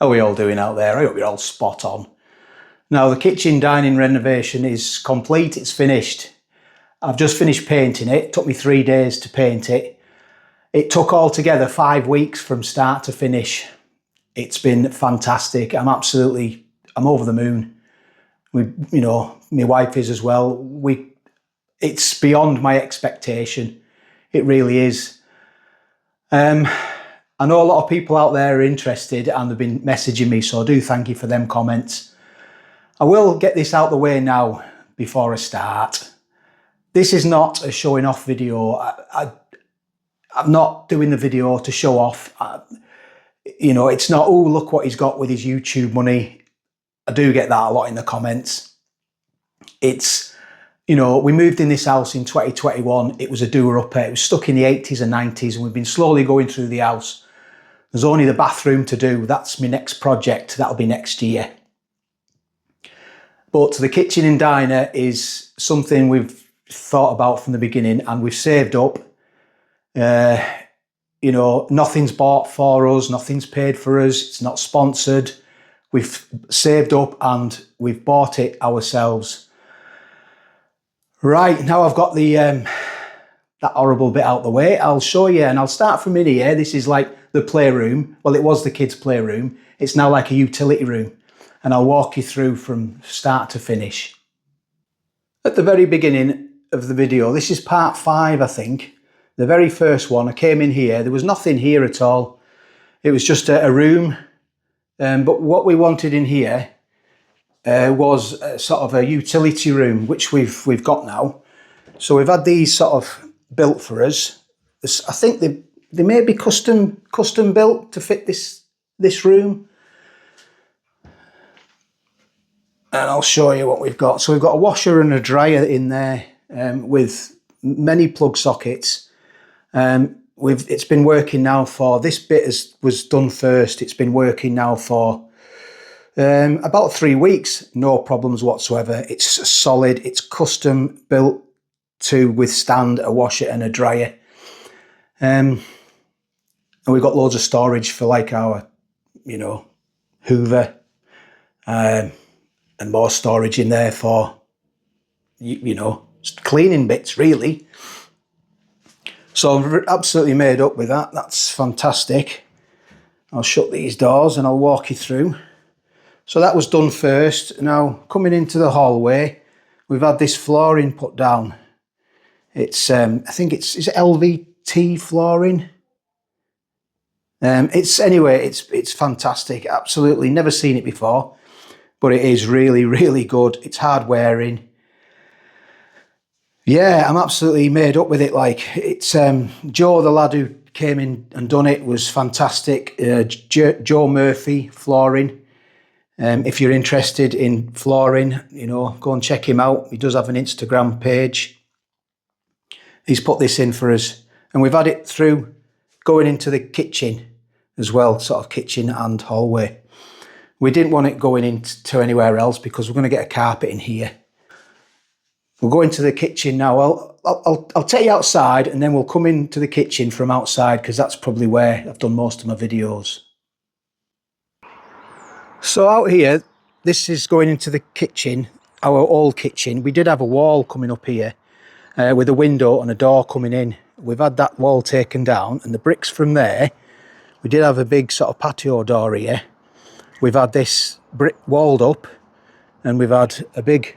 How are we all doing out there? I hope you're all spot on. Now the kitchen dining renovation is complete, it's finished. I've just finished painting it. It took me 3 days to paint it. It took altogether 5 weeks from start to finish. It's been fantastic. I'm over the moon. My wife is as well. It's beyond my expectation. It really is. I know a lot of people out there are interested and they've been messaging me, so I do thank you for them comments. I will get this out the way now before I start. This is not a showing off video. I'm not doing the video to show off. It's not, oh, look what he's got with his YouTube money. I do get that a lot in the comments. We moved in this house in 2021. It was a doer-upper. It was stuck in the 80s and 90s, and we've been slowly going through the house. There's only the bathroom to do. That's my next project. That'll be next year. But the kitchen and diner is something we've thought about from the beginning, and we've saved up. Nothing's bought for us. Nothing's paid for us. It's not sponsored. We've saved up and we've bought it ourselves. Right, now I've got that horrible bit out the way. I'll show you, and I'll start from in here. This is like the playroom. Well, it was the kids' playroom. It's now like a utility room. And I'll walk you through from start to finish. At the very beginning of the video, this is part 5, I think. The very first one, I came in here. There was nothing here at all. It was just a room. But what we wanted in here was sort of a utility room, which we've got now. So we've had these sort of built for us. I think they may be custom built to fit this room. And I'll show you what we've got. So we've got a washer and a dryer in there with many plug sockets. It's been working now for, this bit was done first. It's been working now for about 3 weeks. No problems whatsoever. It's solid. It's custom built to withstand a washer and a dryer. And we've got loads of storage for like our, Hoover. And more storage in there for, cleaning bits, really. So I'm absolutely made up with that. That's fantastic. I'll shut these doors and I'll walk you through. So that was done first. Now, coming into the hallway, we've had this flooring put down. It's, I think is it LVT flooring? It's fantastic. Absolutely, never seen it before. But it is really, really good. It's hard wearing. Yeah, I'm absolutely made up with it. Like, it's Joe, the lad who came in and done it, was fantastic. Joe Murphy Flooring. If you're interested in flooring, go and check him out. He does have an Instagram page. He's put this in for us. And we've had it through going into the kitchen as well, sort of kitchen and hallway. We didn't want it going into anywhere else because we're going to get a carpet in here. We'll go into the kitchen now. I'll take you outside and then we'll come into the kitchen from outside because that's probably where I've done most of my videos. So out here, this is going into the kitchen, our old kitchen. We did have a wall coming up here with a window and a door coming in. We've had that wall taken down, and the bricks from there, we did have a big sort of patio door here. We've had this brick walled up, and we've had a big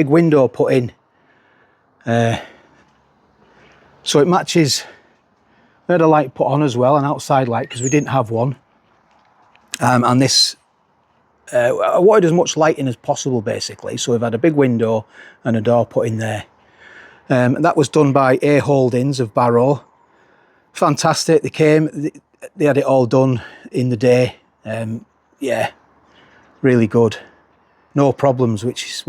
window put in. So it matches. We had a light put on as well, an outside light, because we didn't have one. And this, I wanted as much lighting as possible, basically. So we've had a big window and a door put in there. And that was done by Holdens of Barrow. Fantastic. They came, they had it all done in the day. Yeah, really good. No problems, it's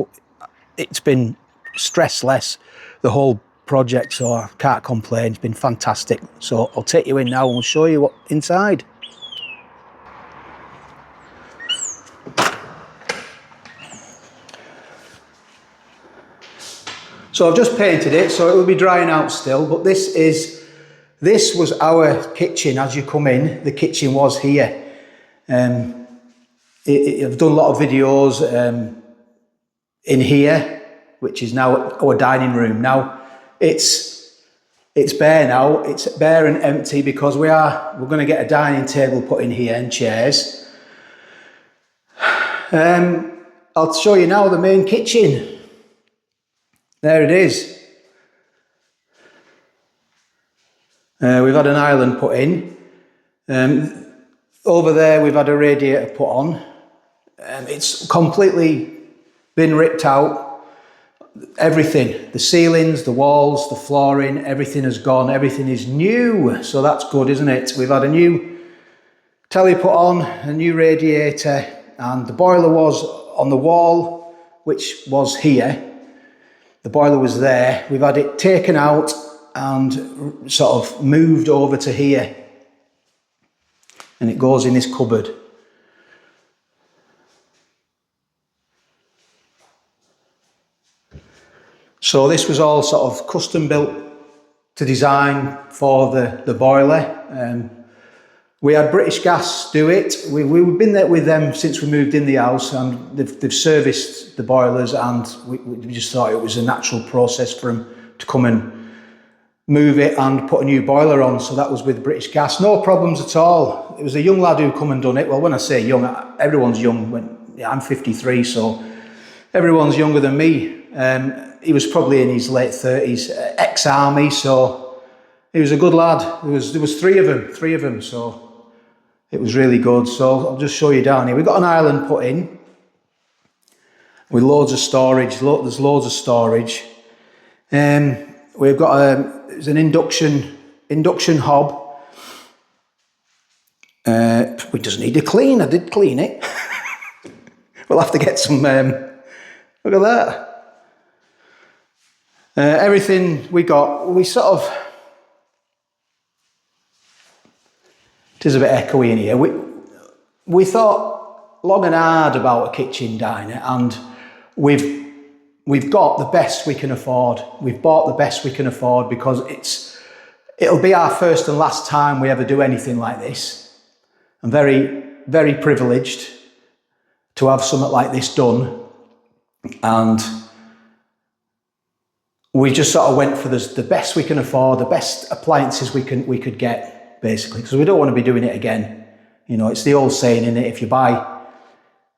been stressless, the whole project, so I can't complain. It's been fantastic. So I'll take you in now and we'll show you what inside. So I've just painted it, so it will be drying out still, but this was our kitchen as you come in. The kitchen was here. I've done a lot of videos in here, which is now our dining room. Now it's bare now. It's bare and empty because we're going to get a dining table put in here and chairs. I'll show you now the main kitchen. There it is. We've had an island put in. Over there we've had a radiator put on. It's completely been ripped out. Everything, the ceilings, the walls, the flooring, everything has gone. Everything is new, so that's good, isn't it? We've had a new telly put on, a new radiator, and the boiler was on the wall, which was here. The boiler was there. We've had it taken out and sort of moved over to here, and it goes in this cupboard. So this was all sort of custom built to design for the boiler. We had British Gas do it. We've been there with them since we moved in the house, and they've serviced the boilers, and we just thought it was a natural process for them to come and move it and put a new boiler on. So that was with British Gas. No problems at all. It was a young lad who come and done it. Well, when I say young, everyone's young. I'm 53, so everyone's younger than me. He was probably in his late 30s, ex-army, so he was a good lad. There was three of them, so it was really good. So I'll just show you down here. We've got an island put in with loads of storage. There's loads of storage. We've got it's an induction hob. It doesn't need a clean. I did clean it. We'll have to get some. Look at that. Everything we sort of, it is a bit echoey in here. We thought long and hard about a kitchen diner, and we've got the best we can afford. We've bought the best we can afford because it'll be our first and last time we ever do anything like this. I'm very, very privileged to have something like this done, and we just sort of went for the best we can afford, the best appliances we could get, basically, because we don't want to be doing it again. You know, it's the old saying, isn't it? If you buy,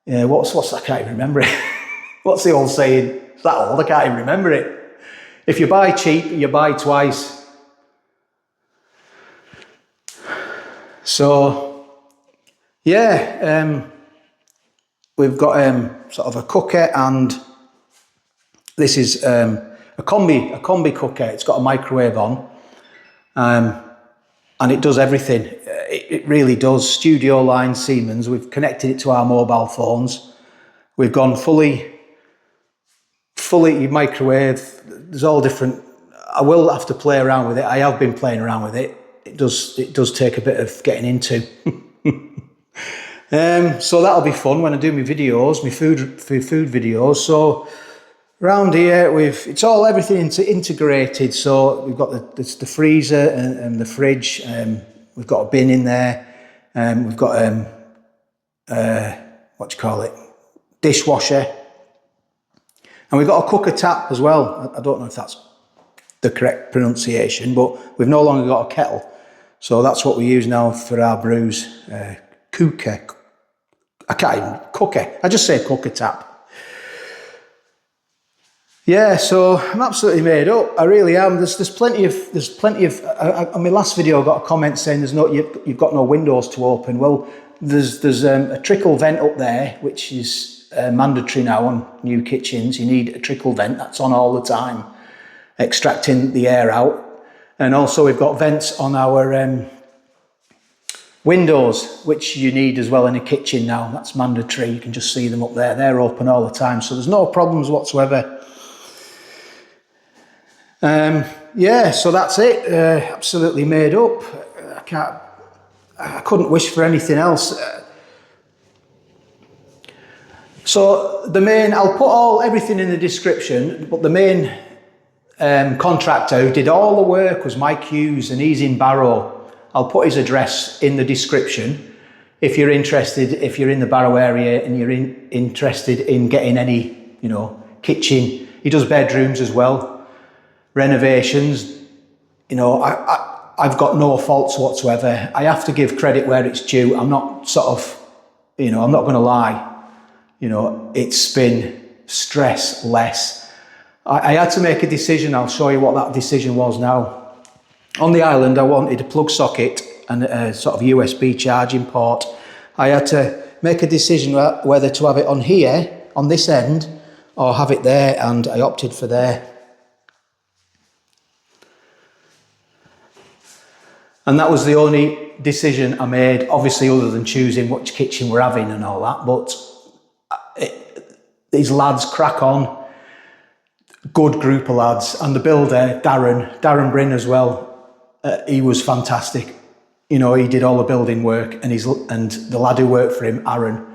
what's I can't even remember it. What's the old saying? It's that old, I can't even remember it. If you buy cheap, you buy twice. So, yeah, we've got sort of a cooker, and this is a combi cooker. It's got a microwave on, and it does everything. It really does. Studio line Siemens. We've connected it to our mobile phones. We've gone fully microwave. There's all different. I will have to play around with it. I have been playing around with it. It does take a bit of getting into. So that'll be fun when I do my videos, my food videos. So around here, it's all everything integrated. So we've got the freezer and the fridge. We've got a bin in there. We've got dishwasher, and we've got a cooker tap as well. I don't know if that's the correct pronunciation, but we've no longer got a kettle, so that's what we use now for our brews. Cooker. I can't even cooker. I just say cooker tap. Yeah, so I'm absolutely made up. I really am. There's plenty of. On my last video, I got a comment saying you've got no windows to open. Well, there's a trickle vent up there, which is mandatory now on new kitchens. You need a trickle vent. That's on all the time, extracting the air out. And also we've got vents on our windows, which you need as well in a kitchen now. That's mandatory. You can just see them up there. They're open all the time, so there's no problems whatsoever. Yeah, so that's it. Absolutely made up. I couldn't wish for anything else. So I'll put everything in the description, but the main contractor who did all the work was Hughes, and he's in Barrow. I'll put his address in the description. if you're in the Barrow area and you're interested in getting any, kitchen, he does bedrooms as well, renovations. I've got no faults whatsoever. I have to give credit where it's due. I'm not I'm not going to lie. It's been stress less. I had to make a decision. I'll show you what that decision was now. On the island, I wanted a plug socket and a sort of USB charging port. I had to make a decision whether to have it on here, on this end, or have it there, and I opted for there. And that was the only decision I made, obviously, other than choosing which kitchen we're having and all that. But these lads crack on, good group of lads, and the builder, Darren Byrne as well. He was fantastic. He did all the building work, and the lad who worked for him, Aaron,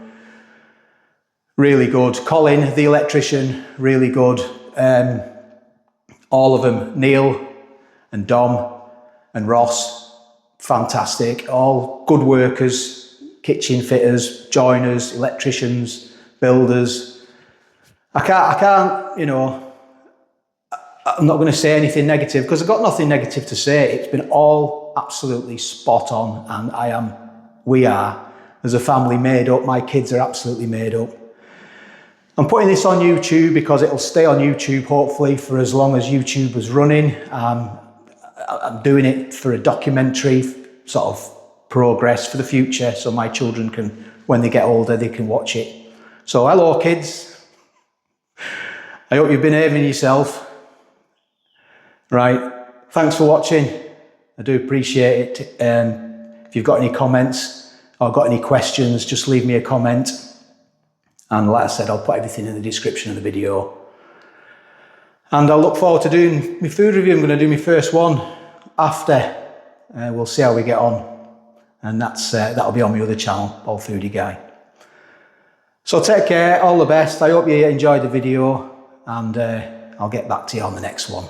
really good. Colin, the electrician, really good. All of them, Neil and Dom and Ross, fantastic. All good workers, kitchen fitters, joiners, electricians, builders. I can't, I'm not going to say anything negative because I've got nothing negative to say. It's been all absolutely spot on, and we are, as a family, made up. My kids are absolutely made up. I'm putting this on YouTube because it'll stay on YouTube, hopefully, for as long as YouTube is running. I'm doing it for a documentary sort of progress for the future, so my children can, when they get older, they can watch it. So hello kids, I hope you've been behaving yourself. Right, thanks for watching, I do appreciate it. If you've got any comments or got any questions, just leave me a comment, and like I said, I'll put everything in the description of the video. And I look forward to doing my food review. I'm going to do my first one after. We'll see how we get on. And that'll be on my other channel, Old Foodie Guy. So take care, all the best. I hope you enjoyed the video, and I'll get back to you on the next one.